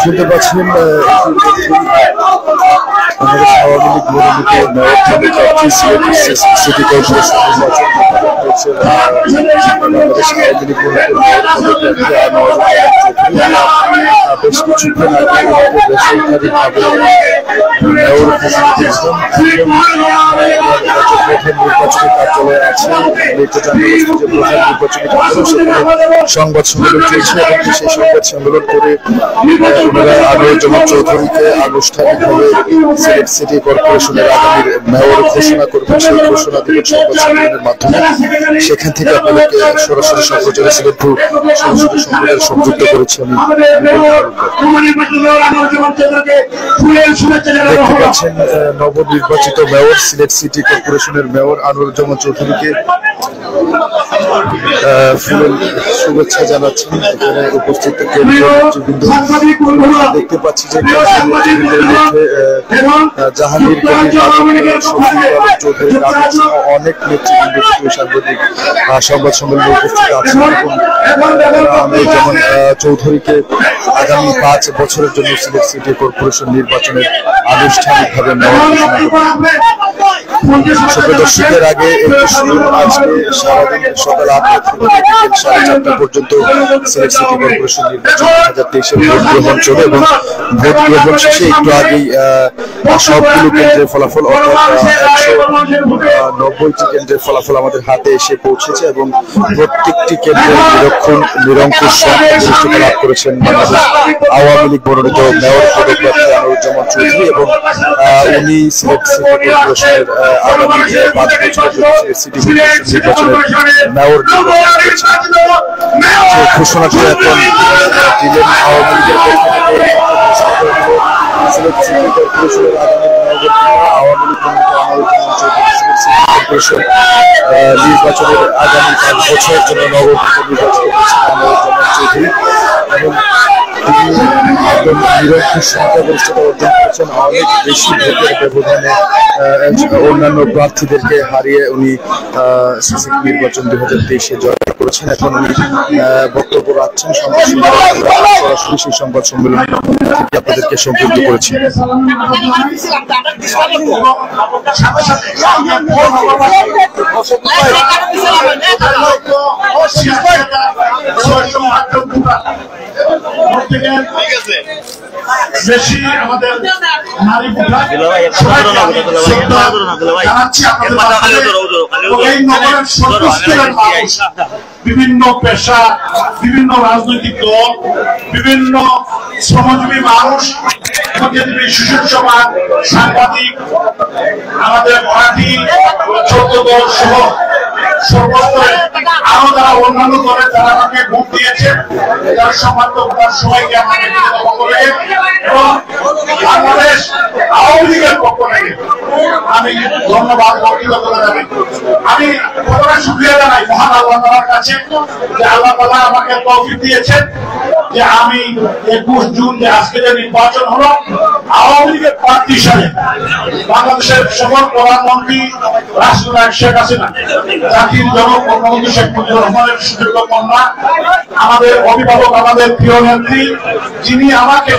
শুনতে পাচ্ছেন আমাদের আওয়ামী লীগ মনোনীত mayor city corporation Bangladesh Awami League বেশ কিছুক্ষণ আগে বেসরকারিভাবে মেয়র ঘোষণা করেছেন। প্রধান নির্বাচনী কার্যালয় আছে, প্রধান নির্বাচনী কার্যালয়, সেখানে সংবাদ সম্মেলন চলছে এবং সেই সংবাদ সম্মেলন করে আনোয়ারুজ্জামান চৌধুরীকে আনুষ্ঠানিকভাবে সিলেট সিটি কর্পোরেশনের আগামী মেয়র ঘোষণা করবেন। সেই ঘোষণা দিবেন সংবাদ সম্মেলনের মাধ্যমে। সেখান থেকে আপনাদেরকে সরাসরি সম্প্রচারে সিলেটপুর সরাসরি সংবাদে সংযুক্ত করেছি আমি। দেখতে পাচ্ছেন নবনির্বাচিত মেয়র সিলেট সিটি কর্পোরেশনের মেয়র আনোয়ারুজ্জামান চৌধুরীকে ফুলের শুভেচ্ছা জানাচ্ছেন এখানে উপস্থিত নেতৃবৃন্দ। দেখতে পাচ্ছি যে জাহাঙ্গীর কবির চৌধুরী অনেক নেতৃবৃন্দ সাংবাদিক সংবাদ সম্মেলনে উপস্থিত আছেন এবং আনোয়ারুজ্জামান চৌধুরীকে আগামী 5 বছরের জন্য সিলেট সিটি কর্পোরেশন নির্বাচনের আনুষ্ঠানিকভাবে মেয়র ঘোষণা করবেন। দর্শকের আগে আজকে সারাদিন সকাল 8টা থেকে বিকেল 4:30 পর্যন্ত সিলেট সিটি কর্পোরেশন নির্বাচন 2023-এর ভোট গ্রহণ চলে এবং ভোট গ্রহণ শেষে একটু আগেই সবগুলো কেন্দ্রের ফলাফল অর্থাৎ 190টি কেন্দ্রের ফলাফল আমাদের হাতে এসে পৌঁছেছে এবং প্রত্যেকটি কেন্দ্রের নিরঙ্কুশ সংখ্যাগরিষ্ঠতা লাভ করেছেন বাংলাদেশ আওয়ামী লীগ মনোনীত মেয়র পদপ্রার্থী আনোয়ারুজ্জামান চৌধুরী এবং উনি সিলেট সিটি কর্পোরেশনের আগামী 5 বছরের জন্য সিটি কর্পোরেশন নির্বাচনের মেয়র ঘোষণাটি এখন দিলেন আওয়ামী লীগের পক্ষ থেকে। সিলেট সিটি কর্পোরেশনের আগামী নির্বাচনের আগামী 5 বছরের জন্য নবনির্বাচিত নির্বাচিত আনোয়ারুজ্জামান চৌধুরী এবং তিনি একদম নিরঙ্কুশ সংখ্যাগরিষ্ঠতা অর্জন করেছেন। অনেক বেশি ভোটের ব্যবধানে অন্যান্য প্রার্থীদেরকে হারিয়ে উনি সিসিক নির্বাচন 2023-এ জয় করেছেন। এখন উনি বক্তব্য রাখছেন সরাসরি সেই সংবাদ সম্মেলন থেকে আপনাদেরকে সম্পৃক্ত করেছি। বেশি আমাদের নারী বিভিন্ন পেশা, বিভিন্ন রাজনৈতিক দল, বিভিন্ন শ্রমজীবী মানুষ, শিশু সমাজ, সাংবাদিক, আমাদের মারাঠি 14 দল সহ সর্বস্তরে আরো যারা অন্যান্য দলের যারা আমাকে ভোট দিয়েছে যারা সম্মানিতার সবাইকে আমাকে এবং বাংলাদেশ আওয়ামী লীগের পক্ষ থেকে আমি ধন্যবাদ বর্ণিত করে যাবেন। আমি প্রথমে শুকরিয়া জানাই মহান আল্লাহ তাআলার কাছে যে আল্লাহ তাআলা আমাকে তৌফিক দিয়েছেন যে আমি 21 জুন যে আজকে যে নির্বাচন হলো আওয়ামী লীগের প্রার্থী হিসাবে বাংলাদেশের সকল প্রধানমন্ত্রী রাষ্ট্রনায়ক শেখ হাসিনা, জাতির জনক বঙ্গবন্ধু শেখ মুজিবুর রহমানের সুযোগ্য কন্যা, আমাদের অভিভাবক, আমাদের প্রিয় নেত্রী, যিনি আমাকে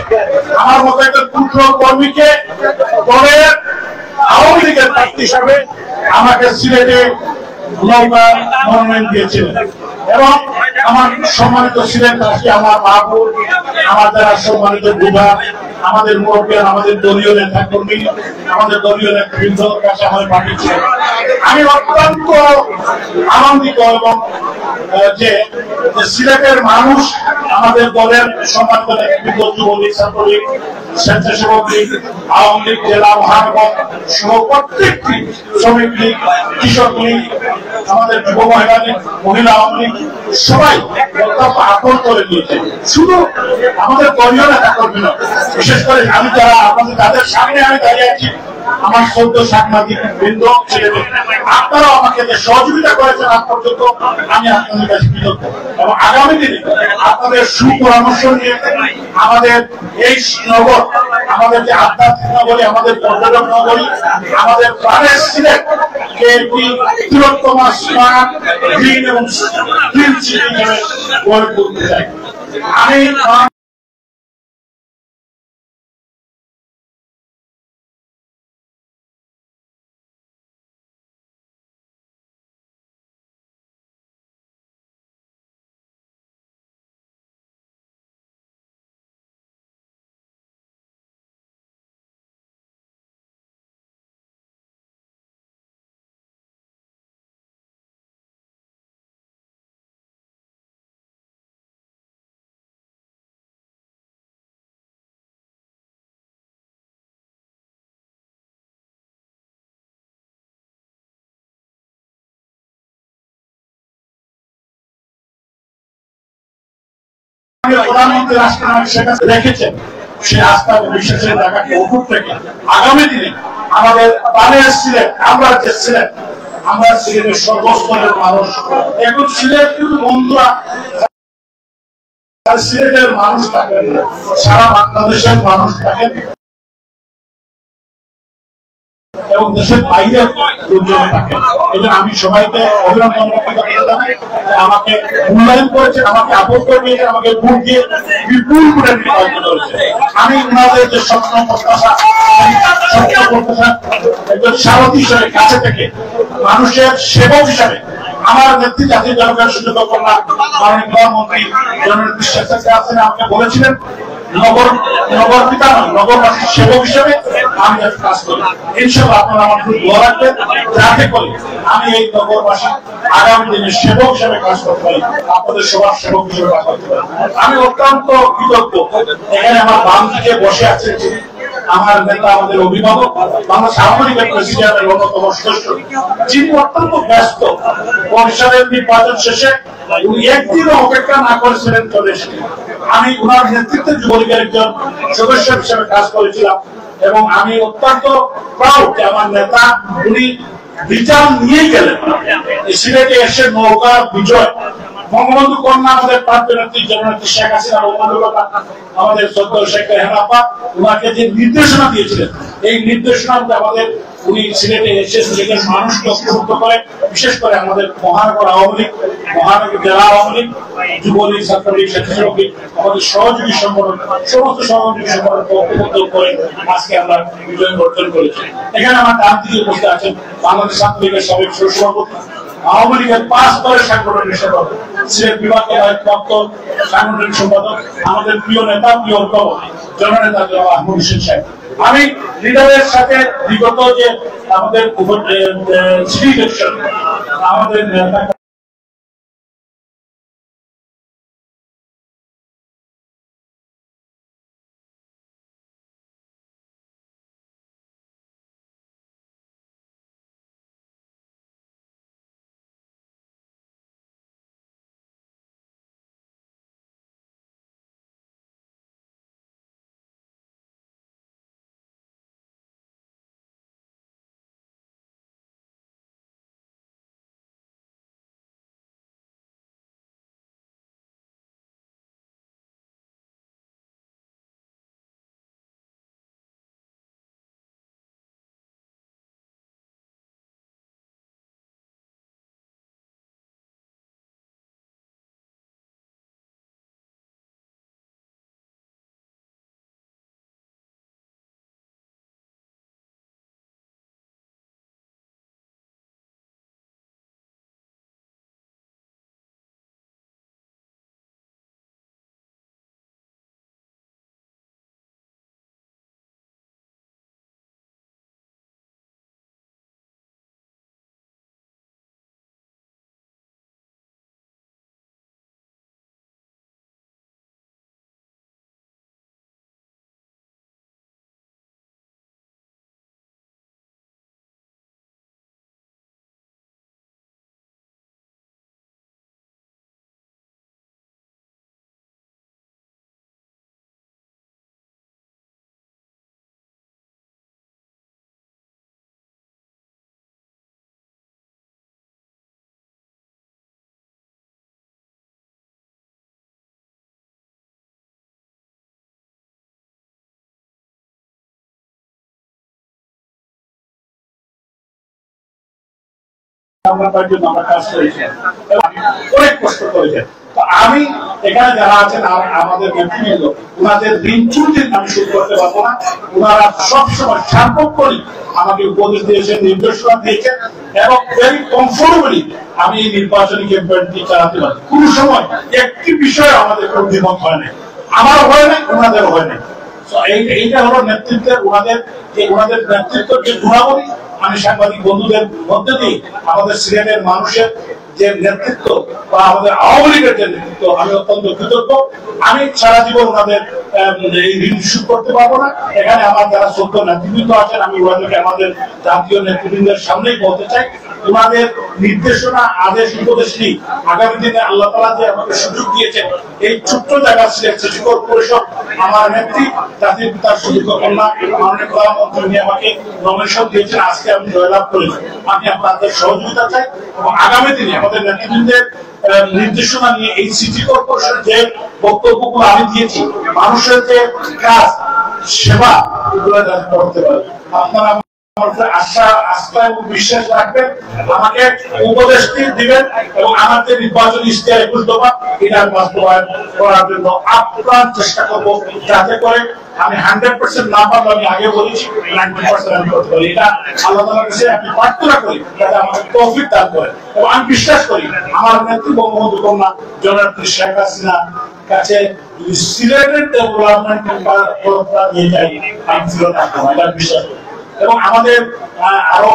আমার মতো একটা ক্ষুদ্র কর্মীকে দলের আওয়ামী লীগের প্রার্থী হিসাবে আমাকে সিলেটে মনোনয়ন দিয়েছিলেন এবং আমার সম্মানিত ছিলেন আমার মাহবুব, আমার যারা সম্মানিত বুধা, আমাদের মুরব্বী, আমাদের দলীয় নেতা কর্মী, আমাদের দলীয় নেতৃবৃন্দর কাছে আমাদের পাঠিয়েছিলেন। আমি অত্যন্ত আনন্দিত এবং যে সিলেটের মানুষ আমাদের দলের সম্মানিত নেতৃবৃন্দ, যুবলীগ, ছাত্রলীগ, স্বেচ্ছাসেবক লীগ, আওয়ামী লীগ, জেলা মহানগর সহ প্রত্যেকটি শ্রমিক লীগ, কৃষক লীগ, আমাদের যুব মহিলা লীগ, মহিলা আওয়ামী লীগ সবাই অত্যন্ত আকর্ষণ করে নিয়েছে। শুধু আমাদের দলীয় নেতা কর্মী নয়, বিশেষ করে আমি যারা আপনাদের তাদের সামনে আমি দাঁড়িয়ে আছি, আমার সদ্য সাংবাদিক বৃন্দ, আপনারাও আমাকে যে সহযোগিতা করেছেন আজ পর্যন্ত আমি আপনাদের কাছে কৃতজ্ঞ এবং আগামী দিনে আপনাদের সুপরামর্শ নিয়ে আমাদের এই নগর আমাদেরকে আধ্যাত্মিক নগরী, আমাদের পর্যটন নগরী, আমাদের প্রাণের সিলেটকে একটি বৃহত্তম স্মার্ট গ্রিন এবং গ্রিন সিটি হিসেবে গড়ে তুলতে চাই। আমি প্রধানমন্ত্রী রাষ্ট্রনায়ক শেখ হাসিনা রেখেছেন, সে আস্থা বিশ্বাসের জায়গাকে অটুট রেখে আগামী দিনে আমাদের প্রাণের সিলেট, আমরা যে সিলেট, আমরা সিলেটের সর্বস্তরের মানুষ, এখন সিলেট কিন্তু বন্ধুরা সিলেটের মানুষ থাকেন, সারা বাংলাদেশের মানুষ থাকেন এবং দেশের বাইরে লোকজন থাকেন। এবং আমি সবাইকে অভিনন্দন জানাই, আমাকে মূল্যায়ন করেছেন, আমাকে আপত্তি করে নিয়েছেন, আমাকে ভোট দিয়ে বিপুল করে নির্বাচিত করেছে। আমি ওনাদের যে স্বপ্ন প্রত্যাশা একজন সারথী হিসেবে কাছে থেকে মানুষের সেবক হিসাবে আমার নেত্রী জাতীয় জনগণের সুযোগ কন্যা মাননীয় প্রধানমন্ত্রী জননেত্রী শেখ হাসিনা আমাকে বলেছিলেন নগর পিতা নয়, নগরবাসীর সেবক হিসেবে আমি যাতে কাজ করি। ইনশাআল্লাহ আপনারা আমার খুব দোয়া রাখবেন যাতে করে আমি এই নগরবাসী আগামী দিনে সেবক হিসেবে কাজ করতে পারি, আপনাদের সবার সেবক হিসেবে কাজ করতে পারি। আমি অত্যন্ত কৃতজ্ঞ, এখানে আমার বাম দিকে বসে আছে আমার নেতা, আমাদের অভিভাবক, বাংলাদেশ আওয়ামী লীগের প্রেসিডেন্টের অন্যতম সদস্য, যিনি অত্যন্ত ব্যস্ত। পরিষদের নির্বাচন শেষে উনি একদিনও অপেক্ষা না করেছিলেন চলে এসেছিলেন। আমি ওনার নেতৃত্বে যুবলীগের একজন সদস্য হিসেবে কাজ করেছিলাম এবং আমি অত্যন্ত প্রাউড যে আমার নেতা উনি বিচার নিয়েই গেলেন সিলেটে এসে নৌকা বিজয় বঙ্গবন্ধু কন্যা আমাদের প্রাপ্ত নেত্রী জননেত্রী শেখ হাসিনা আমাদের শ্রদ্ধা শেখ রেহানা আপা ওনাকে যে নির্দেশনা দিয়েছিলেন, এই নির্দেশনা আমাদের উনি সিলেটে এসে সিলেটের মানুষকে ঐক্যবদ্ধ করে, বিশেষ করে আমাদের মহানগর আওয়ামী লীগ, মহানগর জেলা আওয়ামী লীগ, যুবলীগ, ছাত্রলীগ, স্বেচ্ছাসেবক লীগ, আমাদের সহযোগী সংগঠন, সমস্ত সহযোগী সংগঠনকে ঐক্যবদ্ধ করে আজকে আমরা বিজয় অর্জন করেছি। এখানে আমার ডান দিকে উপস্থিত আছেন বাংলাদেশ ছাত্রলীগের সাবেক সভাপতি, আওয়ামী লীগের 5 বারের সাংগঠনিক সম্পাদক, সিলেট বিভাগের প্রাপ্ত সাংগঠনিক সম্পাদক, আমাদের প্রিয় নেতা, প্রিয় অধ্যাপক জননেতা আহমদ হোসেন সাহেব। আমি লিডারের সাথে বিগত যে আমাদের সিটি ইলেকশন আমাদের আমরা জন্য আমরা কাজ করেছি এবং অনেক কষ্ট করেছেন। তো আমি এখানে যারা আছেন আমাদের নেতৃবৃন্দ ওনাদের দিন চুক্তির আমি শুরু করতে পারবো না। ওনারা সবসময় সার্বক্ষণিক আমাকে উপদেশ দিয়েছেন, নির্দেশনা দিয়েছেন এবং ভেরি কমফোর্টেবলি আমি এই নির্বাচনী ক্যাম্পেইনটি চালাতে পারি। কোন সময় একটি বিষয় আমাদের দ্বিমত হয় না, আমারও হয় নাই, ওনাদেরও হয় নাই। এইটা হলো নেতৃত্বের ওনাদের নেতৃত্বের যে গুণাবলী আমি সাংবাদিক বন্ধুদের মধ্যে দিয়ে আমাদের সিলেটের মানুষের যে নেতৃত্ব বা আমাদের আওয়ামী লীগের যে নেতৃত্ব আমি অত্যন্ত কৃতজ্ঞ। আমি সারা জীবন ওনাদের এই ঋণ শোধ করতে পারবো না। এখানে আমার যারা সত্য নেতৃবৃন্দ আছেন আমি ওনাদেরকে আমাদের জাতীয় নেতৃবৃন্দের সামনেই বলতে চাই, ওনাদের নির্দেশনা আদেশ উপদেশ নিয়ে আগামী দিনে আল্লাহ তাআলা যে আমাকে সুযোগ দিয়েছেন এই ছোট্ট জায়গা সিলেট সিটি কর্পোরেশন আমার নেত্রী জাতির পিতার সুযোগ্য কন্যা মাননীয় প্রধানমন্ত্রী নিয়ে আমাকে নমিনেশন দিয়েছেন, আজকে আমি জয়লাভ করেছি। আমি আপনাদের সহযোগিতা চাই এবং আগামী দিনে আমাদের নেতৃবৃন্দের নির্দেশনা নিয়ে এই সিটি কর্পোরেশন যে বক্তব্যগুলো আমি দিয়েছি মানুষের যে কাজ সেবা এগুলো করতে পারে। আপনারা আশা আস্থা এবং বিশ্বাস রাখবেন, আমাকে উপদেশ দিবেন এবং আমার যে নির্বাচনী ইশতেহার 21 দফা এটা বাস্তবায়ন করার জন্য আপ্রাণ চেষ্টা করব, যাতে করে আমি 100% না পারলে আমি আগে বলেছি 90% আমি করতে পারি। এটা আল্লাহ তাআলার কাছে আমি প্রার্থনা করি যাতে আমাকে তৌফিক দান করে এবং আমি বিশ্বাস করি আমার নেত্রী বঙ্গবন্ধু কন্যা জননেত্রী শেখ হাসিনা কাছে যদি সিলেটের ডেভেলপমেন্ট নিয়ে যাই আমি ফিরত আসবো, এটা বিশ্বাস করি। এবং আমাদের আরো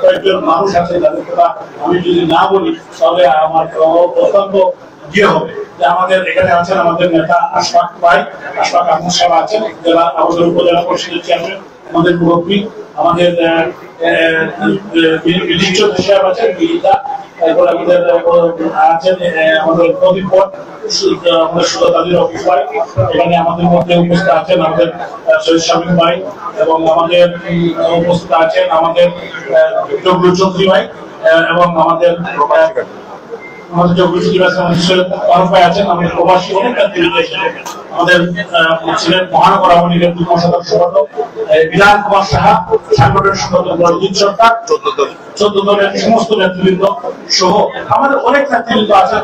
কয়েকজন মানুষ আছে যাদের কথা আমি যদি না বলি তাহলে আমার অত্যন্ত ইয়ে হবে। যে আমাদের এখানে আছেন আমাদের নেতা আশফাক ভাই, আশফাক আহমদ সাহেব আছেন, জেলা আমাদের উপজেলা পরিষদের চেয়ারম্যান, আমাদের মুরব্বী, আমাদের বিনীত সাহেব আছেন, বিনীতা, এরপর আমাদের আছেন আমাদের প্রদীপ, আমাদের সুরত আলীর অফিস ভাই, এখানে আমাদের মধ্যে উপস্থিত আছেন আমাদের শহীদ শামীম ভাই এবং আমাদের উপস্থিত আছেন আমাদের জগলু চৌধুরী ভাই এবং আমাদের আছেন আমাদের প্রবাসী অনেক আমাদের ছিলেন মহানগর আওয়ামী লীগের যুগ্ম সাধারণ সম্পাদক বিধান কুমার সাহা, সাংগঠনিক সম্পাদক রঞ্জিত সরকার, 14 দলের সমস্ত নেতৃবৃন্দ সহ আমাদের অনেক নেতৃবৃন্দ আছেন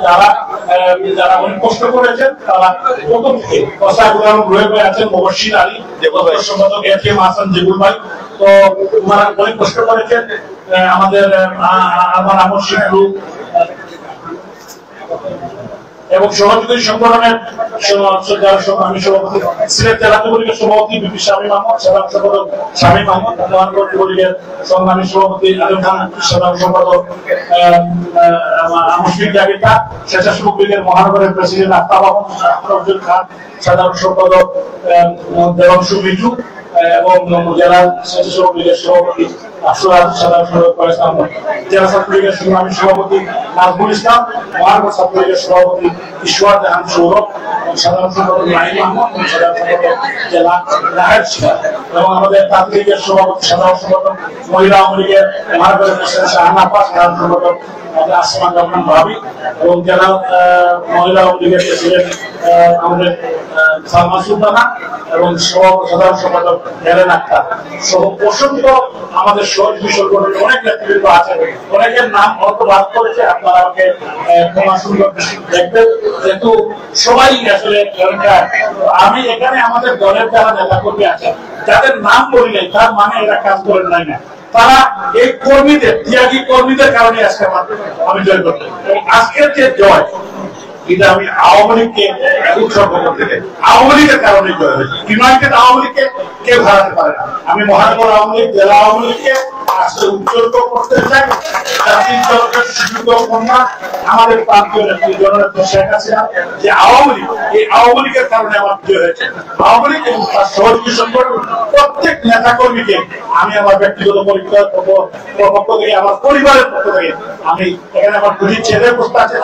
যারা অনেক কষ্ট করেছেন। তারা প্রথম থেকে রোহেল ভাই আছেন, মুবশির আলী সম্পাদক এটিএম হাসান জেবুল ভাই, তো ওনারা অনেক কষ্ট করেছেন। আমাদের আমার আমর শিবলু এবং সহযোগী সংগঠনের আমি সভাপতি সিলেট জেলা যুবলীগের সভাপতি বিপি শামীম আহমদ, সাধারণ সম্পাদক শামীম আহমদ, মহানগর যুবলীগের সংগ্রামী সভাপতি আলম খান, সাধারণ সম্পাদক মুশফিক জাবির খান, স্বেচ্ছাসেবক লীগের মহানগরের প্রেসিডেন্ট আফতাব আহমদ খান, সাধারণ সম্পাদক দেবাংশু মিঠু এবং জেলা স্বেচ্ছাসেবক লীগের সভাপতি আফসুরাজ, সাধারণ সম্পাদক ফয়েজ আহমদ, জেলা ছাত্রলীগের সংগ্রামী সভাপতি নাজমুল ইসলাম, মহানগর ছাত্রলীগের সভাপতি ঈশ্বর জাহান সৌরভ, সাধারণ সম্পাদক নাইম আহমদ, সাধারণ সম্পাদক জেলা নাহের শিখা এবং আমাদের তাঁতলীগের সভাপতি সাধারণ সম্পাদক মহিলা আওয়ামী লীগের মহানগরের প্রেসিডেন্ট শাহানা আব্বাস, সাধারণ সম্পাদক আসমান রহমান ভাবি এবং জেলা মহিলা আওয়ামী লীগের প্রেসিডেন্ট আমাদের সালমা সুলতানা এবং সাধারণ সম্পাদক হেলেন আক্তার সহ অসংখ্য আমাদের সহযোগী সংগঠনের অনেক নেতৃবৃন্দ আছেন। অনেকের নাম অল্প বাদ করেছে, আপনারা আমাকে ক্ষমা সুন্দর দেখবেন, যেহেতু সবাই আসলে আমি এখানে আমাদের দলের যারা নেতা কর্মী আছেন যাদের নাম বলি নাই তার মানে এরা কাজ করেন নাই না, তারা এই কর্মীদের ত্যাগী কর্মীদের কারণে আজকে আমি জয় করতে। আজকের যে জয় এটা আমি আওয়ামী লীগকে উৎসর্গ করতে চাই, আওয়ামী লীগের কারণে জয় হয়েছে। ইউনাইটেড আওয়ামী লীগকে কেউ হারাতে পারে না। আমি মহানগর আওয়ামী লীগ, জেলা আওয়ামী লীগকে আজকে উৎসর্গ করতে চাই জাতির জনকের সুযোগ্য কন্যা আমাদের প্রান্তীয় নেত্রী জননেত্রী শেখ হাসিনা যে আওয়ামী লীগ, এই আওয়ামী লীগের কারণে আমার বিজয় হয়েছে। আওয়ামী লীগ এবং তার সহযোগী সংগঠন প্রত্যেক নেতা কর্মীকে আমি আমার ব্যক্তিগত পক্ষ থেকে, আমার পরিবারের পক্ষ থেকে আমি এখানে আমার দুই ছেলে বসতে আছে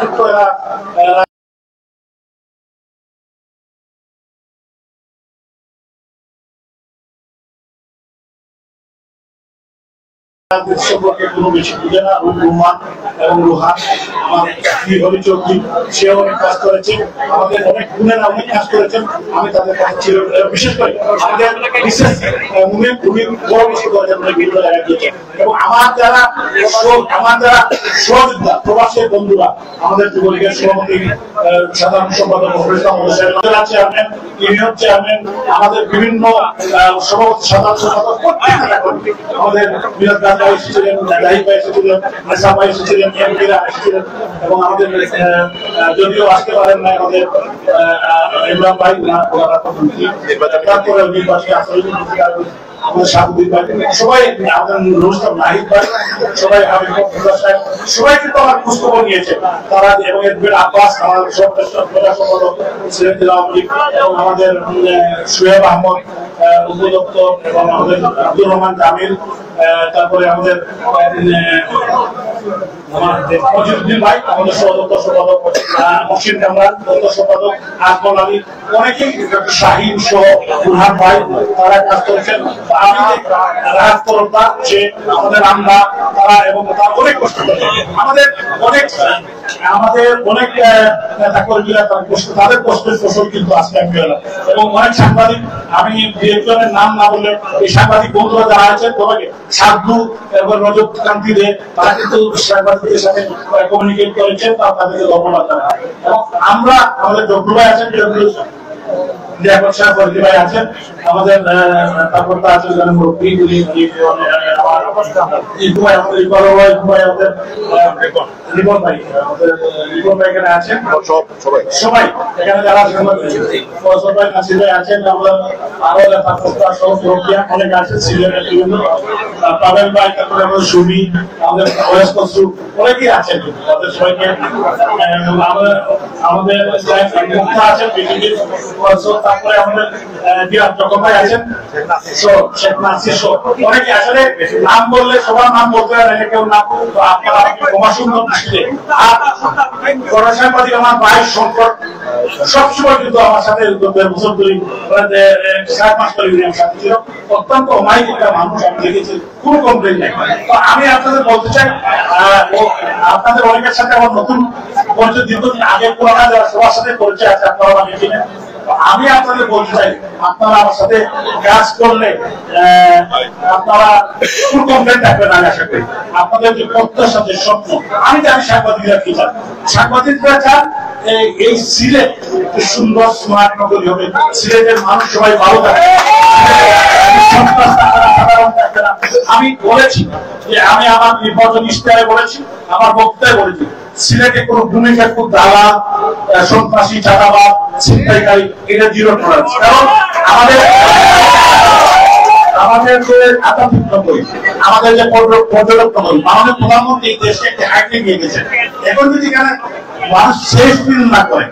সম্পর্কে কোনো বেশি বুঝে না। রুমান এবং রুহান আমার চৌধুরী, সেও অনেক কাজ করেছে, আমাদের অনেক গুণের অনেক কাজ করেছেন। আমি তাদের কাছে ছিল, বিশেষ করে আমাদের বিশেষ বড় কিছু করেছেন এবং আমার যারা সহযোদ্ধা প্রবাসের বন্ধুরা, আমাদের যুবলীগের সভাপতি সাধারণ সম্পাদক চেয়ারম্যান, ইউনিয়ন চেয়ারম্যান, আমাদের বিভিন্ন সভাপতি সাধারণ সম্পাদক আমাদের মিরাজ ভাই এসেছিলেন, জাহিদ ভাই এসেছিলেন, নেশা ভাই এসেছিলেন, এমপিরা এসেছিলেন এবং আমাদের যদিও আসতে পারেন না আমাদের ইমরান ভাই, তারপরে নির্বাচনে আমাদের সাংবাদিক ভাই, সবাই আমাদের রুস্তম নাহিদ ভাই, সবাই সবাই কিন্তু আমার খোঁজখবর নিয়েছে তারা, এবং এর আব্বাস আমাদের সম্পাদক এবং আমাদের সোহেব আহমদ উপদপ্ত এবং আমাদের আব্দুর রহমান জামিল, তারপরে আমাদের মজিদুদ্দিন ভাই আমাদের সহদপ্তর সম্পাদক, মহসিন কামরান দপ্তর সম্পাদক, আজমল আলী, অনেকেই শাহিন সহ বুরহান ভাই তারা কাজ করেছেন। আমি রাজতরফা যে আমাদের আমরা তারা এবং তারা অনেক কষ্ট করেছে, আমাদের অনেক নেতা কর্মীরা তাদের কষ্টের ফসল কিন্তু আজকে আমি পেলাম। এবং অনেক সাংবাদিক, আমি দু একজনের নাম না বললে এই সাংবাদিক বন্ধুরা যারা আছেন তোমাকে সাধু এবং রজত কান্তি দে, তারা কিন্তু সাংবাদিকদের সাথে কমিউনিকেট করেছেন, তাদেরকে ধন্যবাদ জানাই। এবং আমরা আমাদের ডক্টর ভাই আছেন, ভাই আছেন আমাদের, তারপর আছেন মুরব্বী রিপন ভাই, আমাদের রিপন ভাই এখানে আছেন, সবাই এখানে যারা নাসির ভাই আছেন, আমরা আরো অনেক আছেন, সিলেটের বিভিন্ন পাবেল ভাই, তারপরে আমাদের সুমি, আমাদের অনেকেই আছেন, তাদের সবাইকে আমাদের আছেন পৃথিবীর, তারপরে আমাদের ভাই আছেন, শেখ নাসির সহ অনেকে। আসলে নাম বললে সবার নাম বলতে পারে না কেউ, নাম আপনারা প্রবাসুন্দর দৃষ্টিতে। আর গণসাংবাদিক আমার ভাইয়ের সম্পর্ক সবসময় কিন্তু আমার সাথে বছর ধরে 7 মাস ধরে আমার সাথে ছিল, অত্যন্ত অমায়িক একটা মানুষ, আমি দেখেছি, কোনো কমপ্লেন নেই। তো আমি আপনাদের বলতে চাই, আপনাদের অনেকের সাথে আমার নতুন পরিচয়, দীর্ঘদিন আগে পুরানা যারা সবার সাথে পরিচয় আছে আপনারা অনেকে চিনেন। আমি আপনাদের বলতে চাই, আপনারা আমার সাথে কাজ করলে আপনারা কোন কমপ্লেন থাকবেন না। আশা করি আপনাদের যে প্রত্যাশা, যে স্বপ্ন, আমি জানি সাংবাদিকরা কি চান। সাংবাদিকরা চান এই সিলেট সুন্দর স্মার্ট নগরী হবে, সিলেটের মানুষ সবাই ভালো থাকে, আমি বলেছি যে আমি আমার নির্বাচন ইশতেহারে বলেছি, আমার বক্তব্যে বলেছি, সিলেটে কোন ভূমিকা খুব দালাল, সন্ত্রাসী, চাঁদাবাদ, ছিনতাইকারী, এটা জিরো টলারেন্স। কারণ আমাদের যে আধ্যাত্মিক নগরী, আমাদের যে পর্যটক নগরী, আমাদের প্রধানমন্ত্রী এই দেশকে একটি হাইটে নিয়ে গেছেন। এখন যদি এখানে মানুষ সেফ ফিল না করে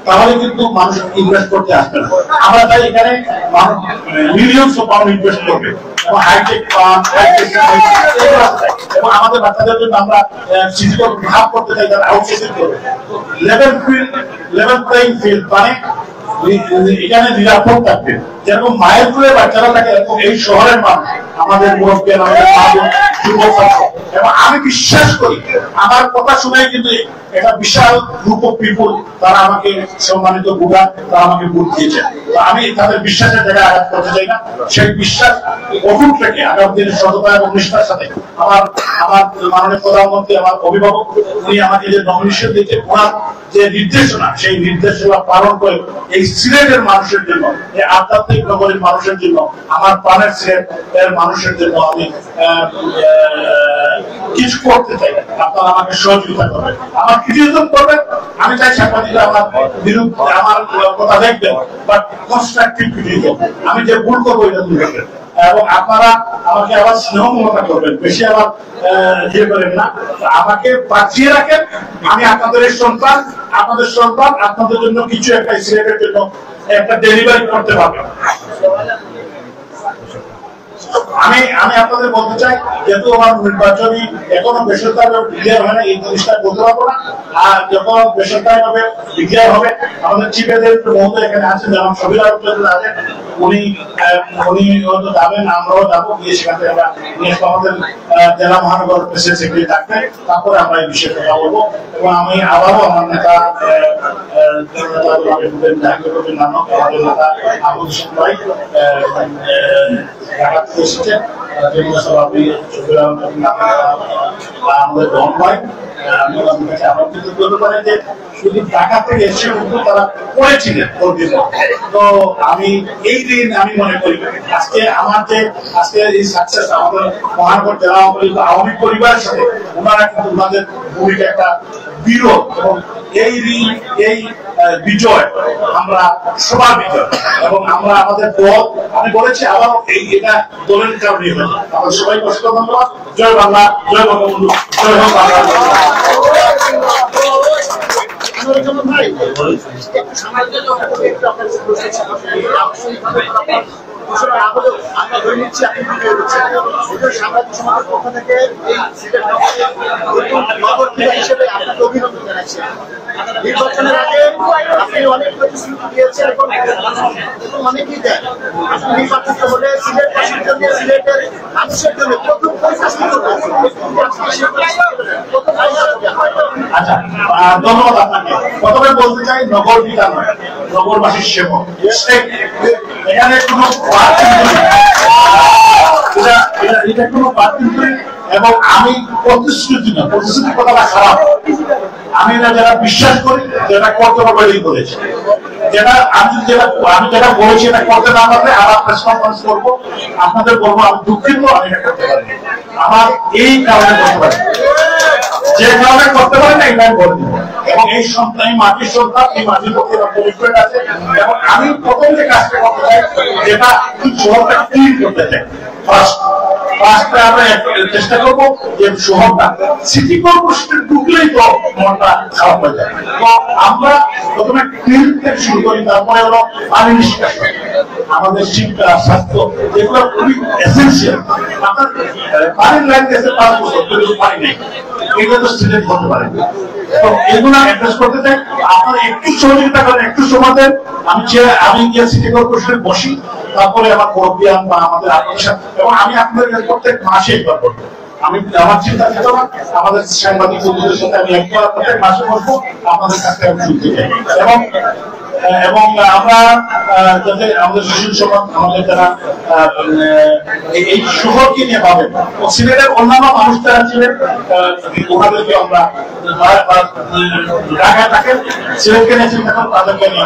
তাহলে কিন্তু মানুষ ইনভেস্ট করতে আসবে না। আমরা চাই এখানে মিলিয়ন অফ পাউন্ড ইনভেস্ট করবে এবং হাইটেক এবং আমাদের বাচ্চাদের জন্য আমরা ফিজিক্যাল ভাব করতে চাই, তারা আউটসোর্সিং করবে। লেভেল প্লেইং ফিল্ড মানে এখানে নিরাপদ থাকবে, যেরকম মায়ের কুলে বাচ্চারা থাকে এরকম এই শহরের মানুষ, আমাদের মুরব্বী, আমাদের যুবক, এবং আমি বিশ্বাস করি আমার কথা শুনে কিন্তু একটা বিশাল গ্রুপ অফ পিপুল তারা আমাকে সম্মানিত ভোটার, তারা আমাকে ভোট দিয়েছে। আমি তাদের বিশ্বাসের জায়গায় আঘাত করতে চাই না। সেই বিশ্বাস অটুট রেখে আগামী দিনের সততা এবং নিষ্ঠার সাথে আমার মাননীয় প্রধানমন্ত্রী, আমার অভিভাবক, উনি আমাকে যে নমিনেশন দিয়েছে, ওনার যে নির্দেশনা, সেই নির্দেশনা পালন করে এই সিলেটের মানুষের জন্য, এই আধ্যাত্মিক নগরীর মানুষের জন্য, আমার প্রাণের সিলেটের মানুষের জন্য আমি কিছু করতে চাই। আপনারা আমাকে সহযোগিতা করবেন, আমার ক্রিটিসিজম করবেন। আমি চাই সাংবাদিকরা আমার বিরুদ্ধে আমার কথা দেখবেন, বাট কনস্ট্রাকটিভ ক্রিটিসিজম, আমি যে ভুল করবো এটা ভুল করবেন। এবং আপনারা আমাকে আবার স্নেহ মমতা করবেন, বেশি আবার ইয়ে করেন না, আমাকে বাঁচিয়ে রাখেন। আমি আপনাদের সন্তান, আপনাদের জন্য কিছু একটা সিলেটের জন্য একটা ডেলিভারি করতে পারবেন। আমি আপনাদের বলতে চাই, যেহেতু আমার নির্বাচনী এখনো বেসরকারি ক্লিয়ার হয় না, এই জিনিসটা বলতে পারবো না। আর যখন বেসরকারি ভাবে ক্লিয়ার হবে, আমাদের চিফ এজেন্ট মহোদয় এখানে আছেন, যেমন সবির আছেন, উনি হয়তো যাবেন, আমরাও যাবো, গিয়ে সেখান থেকে আমরা আমাদের জেলা মহানগর প্রেসিডেন্ট সেক্রেটারি থাকবে, তারপরে আমরা এই বিষয়ে কথা বলবো। এবং আমি আবারও আমার নেতা আমাদের দল হয়, শুধু ঢাকা থেকে এসে কিন্তু তারা করেছিলেন। তো আমি এই দিন আমি মনে করি আজকে এই সাকসেস আমাদের মহানগর জেলা আওয়ামী পরিবারের সাথে ওনারা কিন্তু ওনাদের ভূমিকা একটা বিরোধ, এবং এই বিজয় আমরা সবার বিজয়, এবং আমরা আমাদের দল, আমি বলেছি আবার এটা দলের কারণে হয়। আমাদের সবাইকে অসংখ্য ধন্যবাদ। জয় বাংলা, জয় বঙ্গবন্ধু, জয় হোক বাংলা। আমরা ধরে নিচ্ছি আপনি সাংবাদিক সমাজের পক্ষ থেকে হিসেবে আপনাকে অভিনন্দন জানাচ্ছি। নির্বাচনের আগে আপনি অনেক প্রতিশ্রুতি দিয়েছেন এবং অনেকেই দেন। আপনি নির্বাচিত হলে সিলেটবাসীর জন্য, সিলেটের মানুষের জন্য প্রথম আচ্ছা, ধন্যবাদ আপনাকে। প্রথমে বলতে চাই, নগর পিতা নয়, নগরবাসীর সেবক। এখানে কোনো এটা কোনো এবং আমি প্রতিশ্রুতি না, প্রতিশ্রুতি কথাটা খারাপ। আমি না যারা বিশ্বাস করি, যেটা করতে পারবো এই বলেছি, আমি যেটা বলেছি এটা করতে না পারলে আবার প্রেস কনফারেন্স করবো, আপনাদের বলবো আমি দুঃখিত, আমি এটা করতে পারি। আমার এই কারণে করতে পারি, যে কারণে করতে পারি না, এটা আমি বলে দিব। এবং এই সন্তান, এই মাটির সন্তান, এই মাটির পক্ষে কমিটমেন্ট আছে, এবং আমি প্রথম যে কাজটা করতে চাই, যেটা শহরটা ক্লিন করতে চাই। আমরা চেষ্টা করবো যে শহরটা সিটি কর্পোরেশনে ঢুকলেই তো মনটা খারাপ হয়ে যায়। তো আমরা প্রথমে ক্লিন থেকে শুরু করি, তারপরে হলো পানি নিষ্কাশন, আমাদের শিক্ষা, স্বাস্থ্য, যেগুলো খুবই এসেন্সিয়াল। আপনার পানির লাইন গেছে 5 বছর, কিন্তু পানি নেই, এগুলো তো স্টুডেন্ট করতে পারে। তো এগুলো অ্যাড্রেস করতে চাই। আপনারা একটু সহযোগিতা করেন, একটু সময় দেন। আমি গিয়ে সিটি কর্পোরেশনে বসি, তারপরে আমার মুরব্বিয়ান বা আমাদের আত্মীয়, এবং আমি আপনাদের প্রত্যেক মাসে একবার করবো। আমার চিন্তা ছিল না, আমাদের সাংবাদিক বন্ধুদের সাথে আমি একবার প্রত্যেক মাসে বসবো, আপনাদের কাছে আমি শুনতে চাই। এবং আমরা যাতে আমাদের শিশু সমাজ, আমাদের যারা এই শহরকে নিয়ে ভাবেন, সিলেটের অন্যান্য মানুষ যারা ছিলেন, ওনাদেরকে আমরা ঢাকায় থাকেন, সিলেটকে নিয়ে চিন্তা করেন, তাদেরকে নিয়ে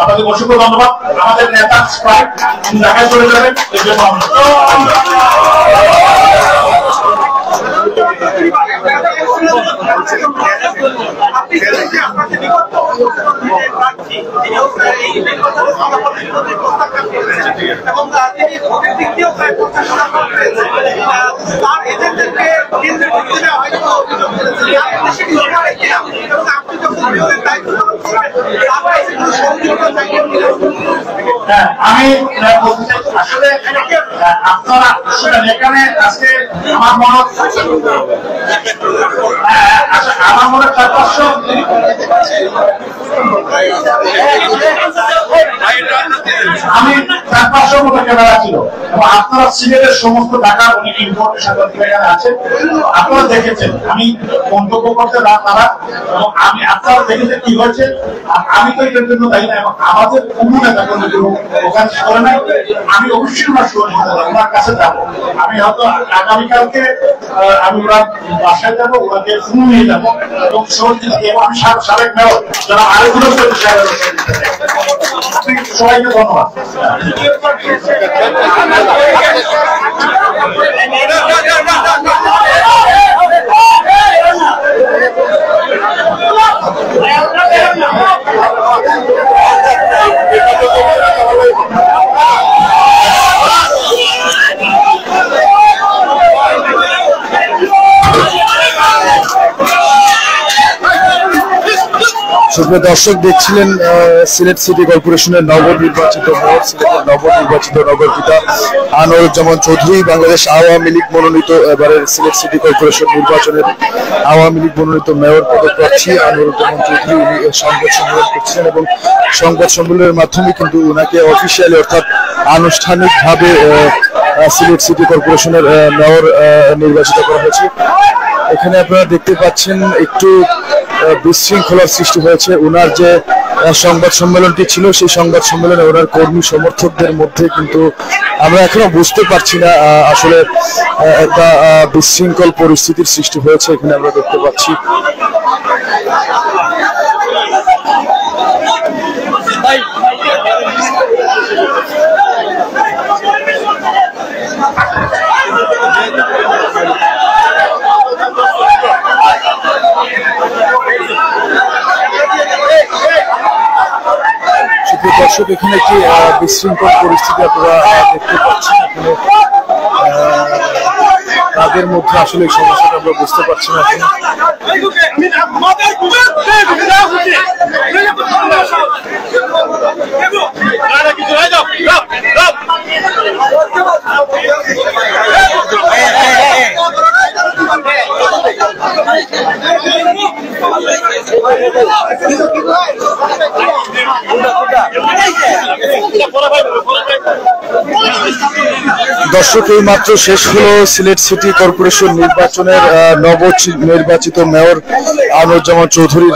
আপনাদের অসংখ্য ধন্যবাদ। আমাদের নেতা স্প্রাইট ঢাকায় চলে যাবেন, এই জন্য এবং তিনি ভোটের দিক দিয়েও তার এজেন্টদেরকে কেন্দ্রে ঢুকতে দেওয়া হয়তো অভিযোগ করেছেন, এবং আপনি যখন বিরোধের দায়িত্ব পালন করবেন, তারপরে সেগুলো সহযোগিতা চাইবেন। আমি বলতে চাই, আসলে আপনারা শুনেন, এখানে আজকে আমার মনে হচ্ছে 4-500 আমি 4-500 মতো ক্যামেরা ছিল, এবং আপনারা সিলেটের সমস্ত ঢাকার অনেক ইনফরমেশন এখানে আছে, আপনারা দেখেছেন। আমি মন্তব্য করতে না তারা, এবং আপনারা দেখেছেন কি হয়েছে। আমি তো এটার জন্য দায়ী না, এবং আমাদের কোনো নেতা কোনো ওখানে করে নাই। আমি অবশ্যই ওনার কাছে যাবো। আমি হয়তো আগামীকালকে আমি ওনার বাসায় যাবো, ওনাকে ফোন নিয়ে যাবো, এবং আমি সাবেক মেয়র যারা আরেকগুলো সবাইকে ধন্যবাদ। সুপ্রিয় দর্শক, দেখছিলেন সিলেট সিটি কর্পোরেশনের নবনির্বাচিত মেয়র, সিলেটের নবনির্বাচিত নগরপিতা আনোয়ারুজ্জামান চৌধুরী, বাংলাদেশ আওয়ামী লীগ মনোনীত এবারের সিলেট সিটি কর্পোরেশন নির্বাচনের আওয়ামী লীগ মনোনীত মেয়র পদপ্রার্থী আনোয়ারুজ্জামান চৌধুরী উনি সংবাদ সম্মেলন করছিলেন এবং সংবাদ সম্মেলনের মাধ্যমে কিন্তু ওনাকে অফিসিয়ালি অর্থাৎ আনুষ্ঠানিকভাবে সিলেট সিটি কর্পোরেশনের মেয়র নির্বাচিত করা হয়েছে। এখানে আপনারা দেখতে পাচ্ছেন একটু বিশৃঙ্খলার সৃষ্টি হয়েছে। ওনার যে সংবাদ সম্মেলনটি ছিল সেই সংবাদ সম্মেলনে ওনার কর্মী সমর্থকদের মধ্যে কিন্তু আমরা এখনো বুঝতে পারছি না আসলে একটা বিশৃঙ্খল পরিস্থিতির সৃষ্টি হয়েছে। এখানে আমরা দেখতে পাচ্ছি দর্শক, এখানে একটি বিশৃঙ্খল পরিস্থিতি আপনারা দেখতে পাচ্ছেন। এখানে তাদের মধ্যে আসলে এই সমস্যাটা আমরা বুঝতে পারছি না। দর্শক, এই মাত্র শেষ হলো সিলেট সিটি কর্পোরেশন নির্বাচনের নবনির্বাচিত মেয়র আনোয়ারুজ্জামান চৌধুরীর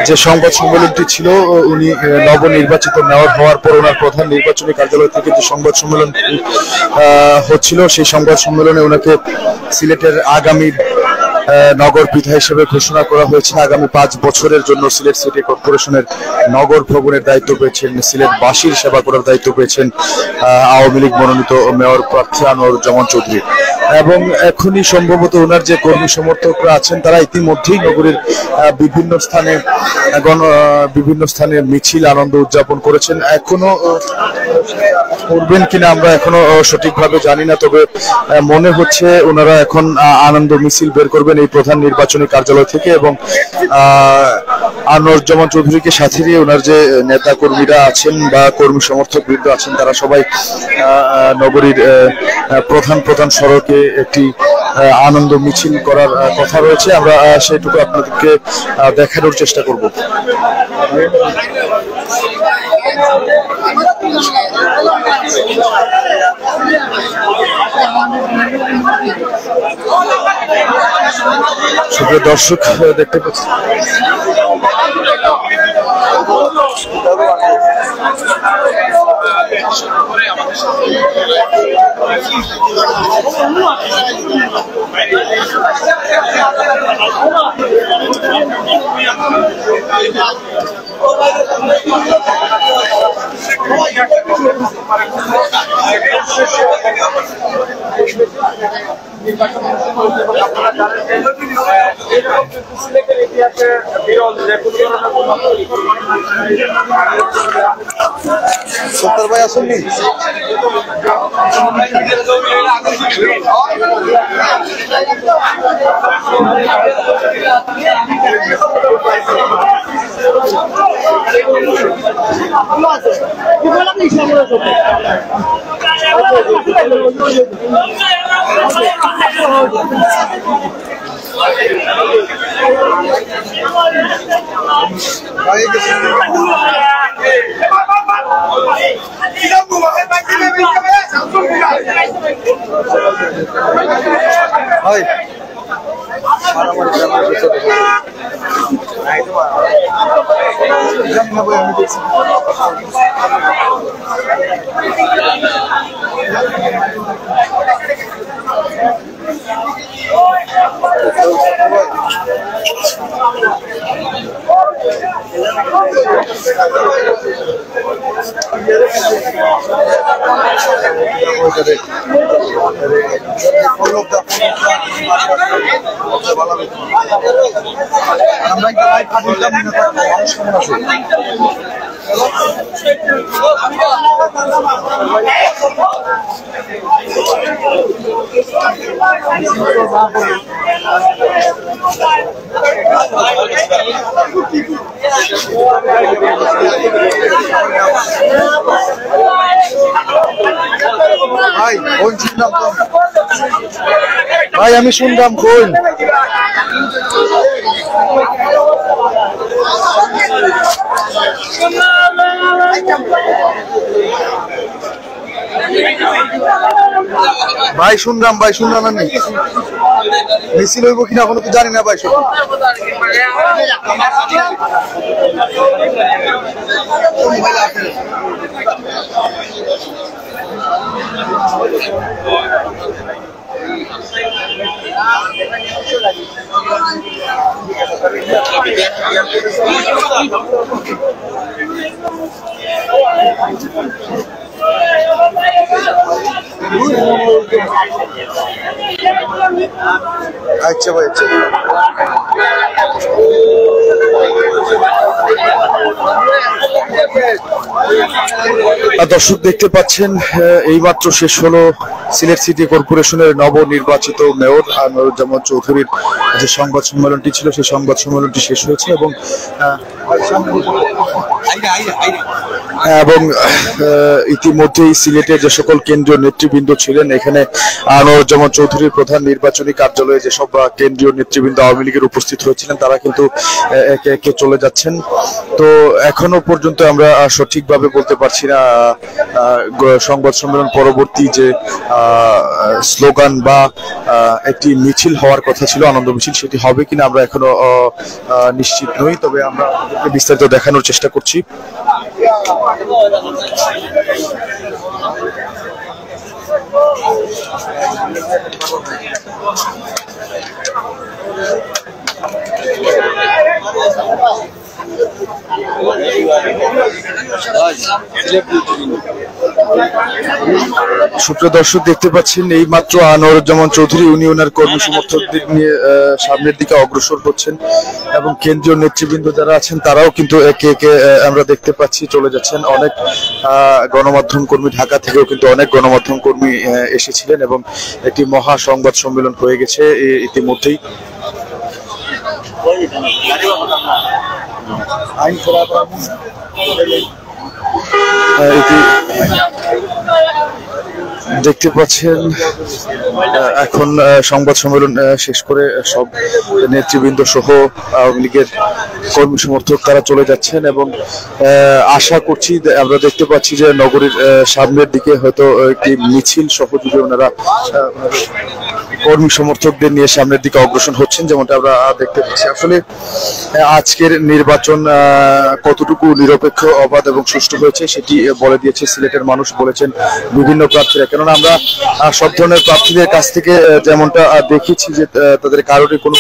যে সংবাদ সম্মেলনটি ছিল। উনি নবনির্বাচিত মেয়র হওয়ার পর ওনার প্রধান নির্বাচনী কার্যালয় থেকে যে সংবাদ সম্মেলন হচ্ছিল সেই সংবাদ সম্মেলনে ওনাকে সিলেটের আগামী নগর পিতা হিসেবে ঘোষণা করা হয়েছে। আগামী 5 বছরের জন্য সিলেট সিটি কর্পোরেশনের নগর ভবনের দায়িত্ব পেয়েছেন, সিলেটবাসীর সেবা করার দায়িত্ব পেয়েছেন আওয়ামী লীগ মনোনীত মেয়র প্রার্থী আনোয়ারুজ্জামান চৌধুরী। এবং এখনই সম্ভবত ওনার যে কর্মী সমর্থকরা আছেন তারা ইতিমধ্যেই নগরীর বিভিন্ন স্থানে মিছিল আনন্দ উদযাপন করেছেন। এখনো করবেন কিনা আমরা এখনো সঠিকভাবে জানি না, তবে মনে হচ্ছে ওনারা এখন আনন্দ মিছিল বের করবেন এই প্রধান নির্বাচনী কার্যালয় থেকে এবং আনোয়ারুজ্জামান চৌধুরীকে সাথে নিয়ে ওনার যে নেতা কর্মীরা আছেন বা কর্মী সমর্থক বৃন্দ আছেন তারা সবাই নগরীর প্রধান সড়কে একটি আনন্দ মিছিল করার কথা রয়েছে। আমরা সেইটুকু আপনাদেরকে দেখানোর চেষ্টা করব। সুপ্রিয় দর্শক, দেখতে পাচ্ছি সত্তর ভাই আসেননি। ভাই আমি শুনলাম কোন ভাই শুনলাম আমি মিছিল হইব কিনা এখনো তো জানি না ভাই। আচ্ছা ভাই আচ্ছা দর্শক দেখতে পাচ্ছেন এইমাত্র শেষ হলো সিলেট সিটি কর্পোরেশনের নবনির্বাচিত মেয়র আনোয়ারুজ্জামান চৌধুরীর যে সংবাদ সম্মেলনটি ছিল সেই সংবাদ সম্মেলনটি শেষ হয়েছে এবং ইতিমধ্যেই সিলেটের যে সকল কেন্দ্রীয় নেতৃবৃন্দ ছিলেন এখানে আনোয়ারুজ্জামান চৌধুরীর প্রধান নির্বাচনী কার্যালয়ে যেসব কেন্দ্রীয় নেতৃবৃন্দ আওয়ামী লীগের উপস্থিত হয়েছিলেন তারা কিন্তু একে একে চলে যাচ্ছেন। তো এখনো পর্যন্ত আমরা সঠিকভাবে বলতে পারছি না সংবাদ সম্মেলন পরবর্তী যে স্লোগান বা একটি মিছিল হওয়ার কথা ছিল আনন্দ মিছিল সেটি হবে কিনা আমরা এখনো নিশ্চিত নই, তবে আমরা বিস্তারিত দেখানোর চেষ্টা করছি। সুপ্রিয় দর্শক দেখতে পাচ্ছেন এই মাত্র আনোয়ারুজ্জামান চৌধুরী উনি ওনার কর্মী সমর্থকদের নিয়ে সামনের দিকে অগ্রসর হচ্ছেন এবং কেন্দ্রীয় নেতৃবৃন্দ যারা আছেন তারাও কিন্তু একে একে আমরা দেখতে পাচ্ছি চলে যাচ্ছেন। অনেক গণমাধ্যম কর্মী ঢাকা থেকেও কিন্তু অনেক গণমাধ্যম কর্মী এসেছিলেন এবং একটি মহা সংবাদ সম্মেলন হয়ে গেছে ইতিমধ্যেই। দেখতে পাচ্ছেন এখন সংবাদ সম্মেলন শেষ করে সব নেতৃবৃন্দ সহ আওয়ামী লীগের কর্মী সমর্থক তারা চলে যাচ্ছেন এবং আশা করছি আমরা দেখতে পাচ্ছি যে নগরীর সামনের দিকে হয়তো একটি মিছিল সহযোগে ওনারা কর্মী সমর্থকদের নিয়ে সামনের দিকে অগ্রসর হচ্ছেন যেমনটা আমরা দেখতে পাচ্ছি। আসলে আজকের নির্বাচন কতটুকু নিরপেক্ষ অবাধ এবং সুষ্ঠু হয়েছে সেটি বলে দিয়েছে সিলেটের মানুষ, বলেছেন বিভিন্ন প্রার্থীরা। কেননা আমরা সব ধরনের প্রার্থীদের কাছ থেকে যেমনটা দেখেছি যে তাদের কারোরই কোনো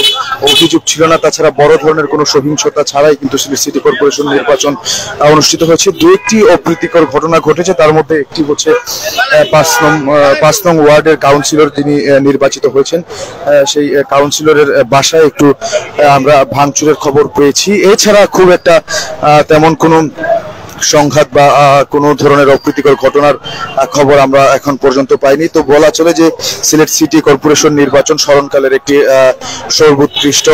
অভিযোগ ছিল না, তাছাড়া বড় ধরনের কোনো সহিংসতা ছাড়াই কিন্তু সিলেট সিটি কর্পোরেশন নির্বাচন অনুষ্ঠিত হয়েছে। দু একটি অপ্রীতিকর ঘটনা ঘটেছে, তার মধ্যে একটি হচ্ছে 5 নং ওয়ার্ডের কাউন্সিলর তিনি নির্বাচিত হয়েছেন, সেই কাউন্সিলরের বাসায় একটু আমরা ভাঙচুরের খবর পেয়েছি। এছাড়া খুব একটা তেমন কোনো সংঘাত বা কোনো ধরনের অপ্রীতিকর ঘটনার খবর আমরা এখন পর্যন্ত পাইনি। তো বলা চলে যে সিলেট সিটি কর্পোরেশন নির্বাচন স্মরণকালের একটি সর্বোৎকৃষ্ট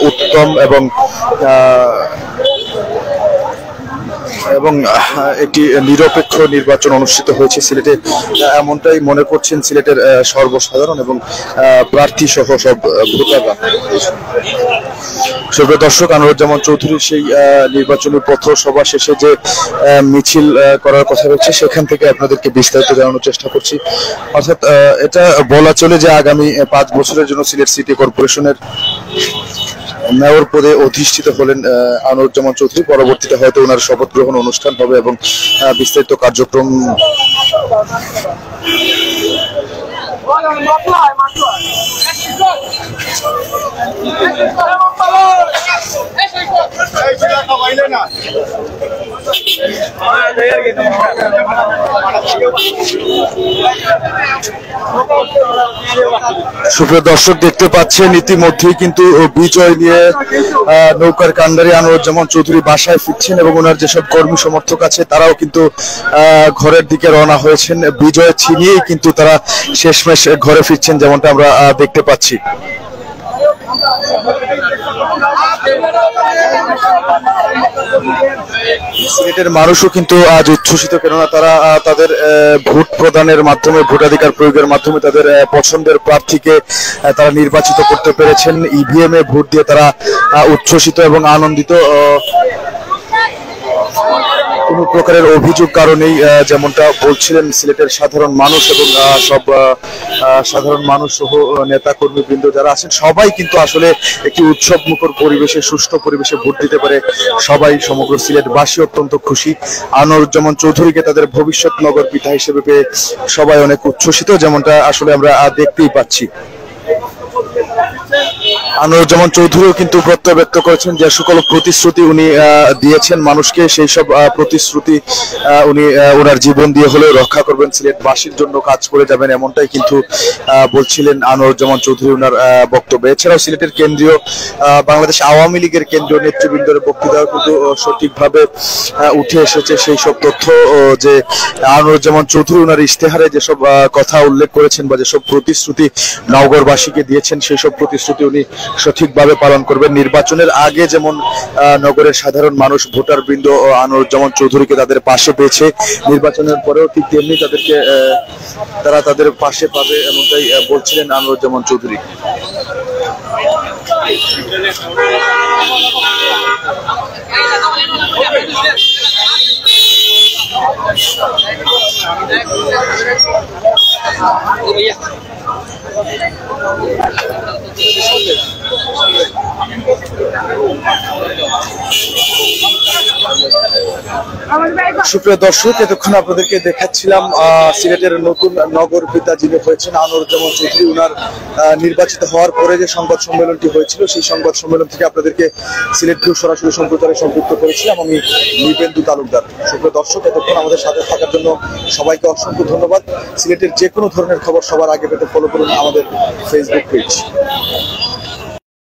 উত্তম এবং একটি নিরপেক্ষ নির্বাচন অনুষ্ঠিত হয়েছে সিলেটে, এমনটাই মনে করছেন সিলেটের সর্বসাধারণ এবং প্রার্থী সহ সব ভোটাররা। সুপ্রিয় দর্শক, আনোয়ারুজ্জামান চৌধুরীর সেই নির্বাচনী পথসভা শেষে যে মিছিল করার কথা রয়েছে সেখান থেকে আপনাদেরকে বিস্তারিত জানানোর চেষ্টা করছি। অর্থাৎ এটা বলা চলে যে আগামী 5 বছরের জন্য সিলেট সিটি কর্পোরেশনের মেয়র পদে অধিষ্ঠিত হলেন আনোয়ারুজ্জামান চৌধুরী। পরবর্তীতে হয়তো ওনার শপথ গ্রহণ অনুষ্ঠান হবে এবং বিস্তারিত কার্যক্রম সুপ্রিয় দর্শক দেখতে পাচ্ছেন ইতিমধ্যেই কিন্তু বিজয় নিয়ে নৌকার কান্ডারি আনোয়ারুজ্জামান চৌধুরী বাসায় ফিরছেন এবং ওনার যেসব কর্মী সমর্থক আছে তারাও কিন্তু ঘরের দিকে রওনা হয়েছেন। বিজয় ছিনিয়েই কিন্তু তারা শেষমেশ ঘরে ফিরছেন যেমনটা আমরা দেখতে পাচ্ছি। সিলেটের মানুষও কিন্তু আজ উচ্ছ্বসিত, কেননা তারা তাদের ভোট প্রদানের মাধ্যমে, ভোটাধিকার প্রয়োগের মাধ্যমে তাদের পছন্দের প্রার্থীকে তারা নির্বাচিত করতে পেরেছেন। ইভিএম এ ভোট দিয়ে তারা উচ্ছ্বসিত এবং আনন্দিত। কোনো প্রকারের অভিযোগ কারণেই, যেমনটা বলছিলেন সিলেটের সাধারণ মানুষ এবং সব সাধারণ মানুষ সহ নেতা কর্মীবৃন্দ যারা আছেন, সবাই কিন্তু আসলে একটি উৎসব মুখর পরিবেশে, সুষ্ঠু পরিবেশে ভোট দিতে পারে সবাই। সমগ্র সিলেটবাসী অত্যন্ত খুশি। আনোয়ারুজ্জামান চৌধুরীকে তাদের ভবিষ্যৎ নগর পিতা হিসেবে পেয়ে সবাই অনেক উচ্ছ্বসিত, যেমনটা আসলে আমরা দেখতেই পাচ্ছি। আনোয়ারুজ্জামান চৌধুরীও কিন্তু প্রত্যয় ব্যক্ত করেছেন যে সকল প্রতিশ্রুতি উনি দিয়েছেন মানুষকে, সেই সব প্রতিশ্রুতি উনি ওনার জীবন দিয়ে হলেও রক্ষা করবেন, সিলেটবাসীর জন্য কাজ করে যাবেন, এমনটাই কিন্তু বলছিলেন আনোয়ারুজ্জামান চৌধুরী ওনার বক্তব্যে। এছাড়াও সিলেটের কেন্দ্রীয় বাংলাদেশ আওয়ামী লীগের কেন্দ্রীয় নেতৃবৃন্দের বক্তৃতাও কিন্তু সঠিকভাবে উঠে এসেছে সেই সব তথ্য, যে আনোয়ারুজ্জামান চৌধুরী ওনার ইশতেহারে যেসব কথা উল্লেখ করেছেন বা যেসব প্রতিশ্রুতি নগরবাসীকে দিয়েছেন, সেই সব প্রতিশ্রুতি উনি সঠিকভাবে পালন করবেন। নির্বাচনের আগে যেমন নগরের সাধারণ মানুষ, ভোটার বৃন্দ আনোয়ারুজ্জামান চৌধুরীকে তাদের পাশে পেয়েছে, নির্বাচনের পরেও ঠিক তেমনি তারা তাদের পাশে পাবে, এমনটাই বলছিলেন আনোয়ারুজ্জামান চৌধুরী। সুপ্রিয় দর্শক, এতক্ষণ আপনাদেরকে দেখাচ্ছিলাম সিলেটের নতুন নগর পিতা যিনি হয়েছেন আনোয়ারুজ্জামান চৌধুরী, উনার নির্বাচিত হওয়ার পরে যে সংবাদ সম্মেলনটি হয়েছিল, সেই সংবাদ সম্মেলন থেকে আপনাদেরকে সিলেট টু সরাসরি সম্প্রচারে সম্পৃক্ত করেছিলাম আমি নিবেন্দু তালুকদার। সুপ্রিয় দর্শক, এতক্ষণ আমাদের সাথে থাকার জন্য সবাইকে অসংখ্য ধন্যবাদ। সিলেটের যে কোনো ধরনের খবর সবার আগে পেতে ফলো করুন আমাদের ফেসবুক পেজ।